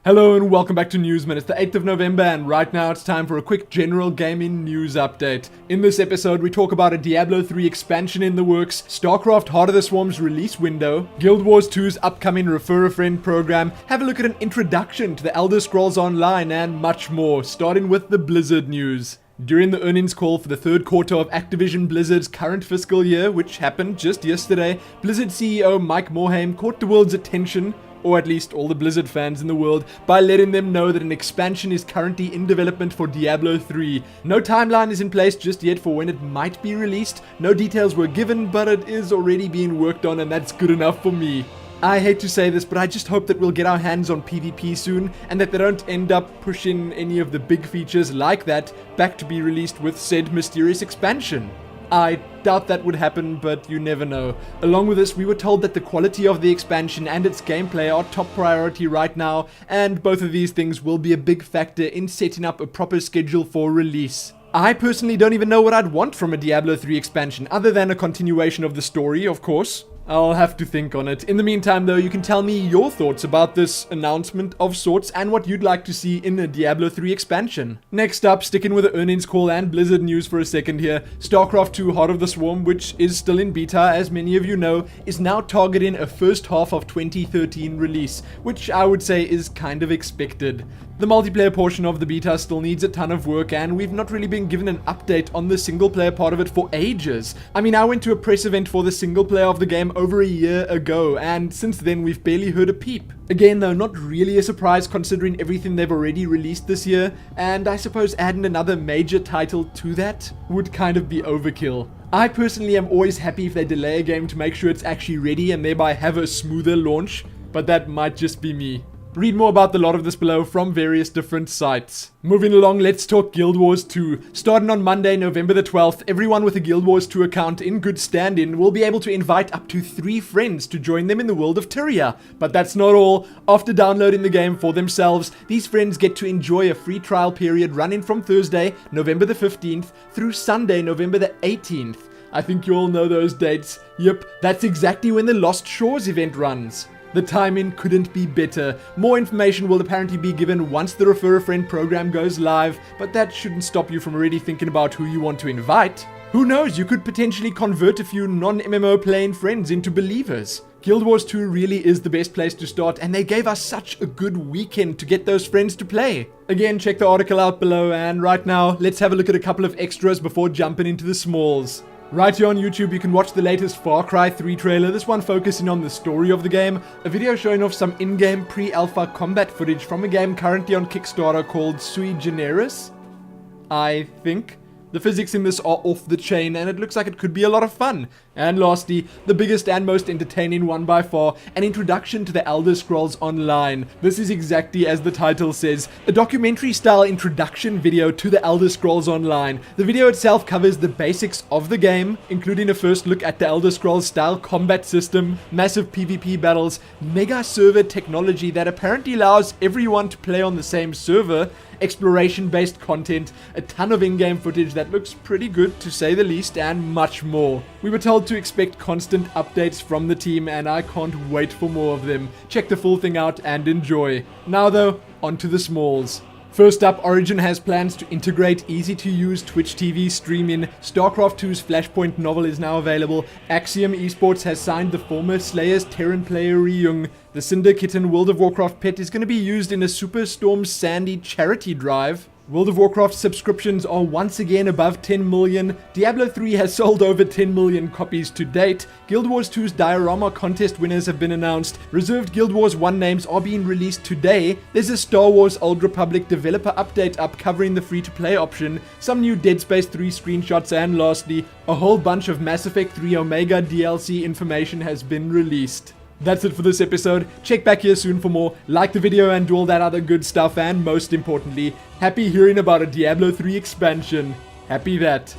Hello and welcome back to Newsmin. It's the 8th of November and right now it's time for a quick general gaming news update. In this episode we talk about a Diablo 3 expansion in the works, StarCraft Heart of the Swarm's release window, Guild Wars 2's upcoming Refer A Friend program, have a look at an introduction to the Elder Scrolls Online and much more, starting with the Blizzard news. During the earnings call for the third quarter of Activision Blizzard's current fiscal year, which happened just yesterday, Blizzard CEO Mike Morhaime caught the world's attention, or at least all the Blizzard fans in the world, by letting them know that an expansion is currently in development for Diablo 3. No timeline is in place just yet for when it might be released, no details were given, but it is already being worked on and that's good enough for me. I hate to say this, but I just hope that we'll get our hands on PvP soon, and that they don't end up pushing any of the big features like that back to be released with said mysterious expansion. I doubt that would happen, but you never know. Along with this, we were told that the quality of the expansion and its gameplay are top priority right now, and both of these things will be a big factor in setting up a proper schedule for release. I personally don't even know what I'd want from a Diablo 3 expansion, other than a continuation of the story, of course. I'll have to think on it. In the meantime though, you can tell me your thoughts about this announcement of sorts and what you'd like to see in a Diablo 3 expansion. Next up, sticking with the earnings call and Blizzard news for a second here, StarCraft II Heart of the Swarm, which is still in beta as many of you know, is now targeting a first half of 2013 release, which I would say is kind of expected. The multiplayer portion of the beta still needs a ton of work and we've not really been given an update on the single player part of it for ages. I mean, I went to a press event for the single player of the game over a year ago and since then we've barely heard a peep. Again though, not really a surprise considering everything they've already released this year, and I suppose adding another major title to that would kind of be overkill. I personally am always happy if they delay a game to make sure it's actually ready and thereby have a smoother launch, but that might just be me. Read more about the lot of this below from various different sites. Moving along, let's talk Guild Wars 2. Starting on Monday, November the 12th, everyone with a Guild Wars 2 account in good standing will be able to invite up to 3 friends to join them in the world of Tyria. But that's not all. After downloading the game for themselves, these friends get to enjoy a free trial period running from Thursday, November the 15th, through Sunday, November the 18th. I think you all know those dates. Yep, that's exactly when the Lost Shores event runs. The timing couldn't be better. More information will apparently be given once the Refer A Friend program goes live, but that shouldn't stop you from already thinking about who you want to invite. Who knows, you could potentially convert a few non-MMO playing friends into believers. Guild Wars 2 really is the best place to start, and they gave us such a good weekend to get those friends to play. Again, check the article out below, and right now, let's have a look at a couple of extras before jumping into the smalls. Right here on YouTube, you can watch the latest Far Cry 3 trailer, this one focusing on the story of the game, a video showing off some in-game pre-alpha combat footage from a game currently on Kickstarter called Sui Generis, I think. The physics in this are off the chain and it looks like it could be a lot of fun. And lastly, the biggest and most entertaining one by far, an introduction to the Elder Scrolls Online. This is exactly as the title says, a documentary-style introduction video to the Elder Scrolls Online. The video itself covers the basics of the game, including a first look at the Elder Scrolls-style combat system, massive PvP battles, mega server technology that apparently allows everyone to play on the same server, exploration-based content, a ton of in-game footage that looks pretty good to say the least, and much more. We were told to expect constant updates from the team and I can't wait for more of them. Check the full thing out and enjoy. Now though, on to the smalls. First up, Origin has plans to integrate easy-to-use Twitch TV streaming. StarCraft 2's Flashpoint novel is now available. Axiom Esports has signed the former Slayer's Terran player Ryung. The Cinder Kitten World of Warcraft pet is going to be used in a Superstorm Sandy charity drive. World of Warcraft subscriptions are once again above 10 million. Diablo 3 has sold over 10 million copies to date. Guild Wars 2's diorama contest winners have been announced. Reserved Guild Wars 1 names are being released today. There's a Star Wars Old Republic developer update up covering the free-to-play option, some new Dead Space 3 screenshots, and lastly, a whole bunch of Mass Effect 3 Omega DLC information has been released. That's it for this episode. Check back here soon for more. Like the video and do all that other good stuff, and most importantly, happy hearing about a Diablo 3 expansion. Happy that.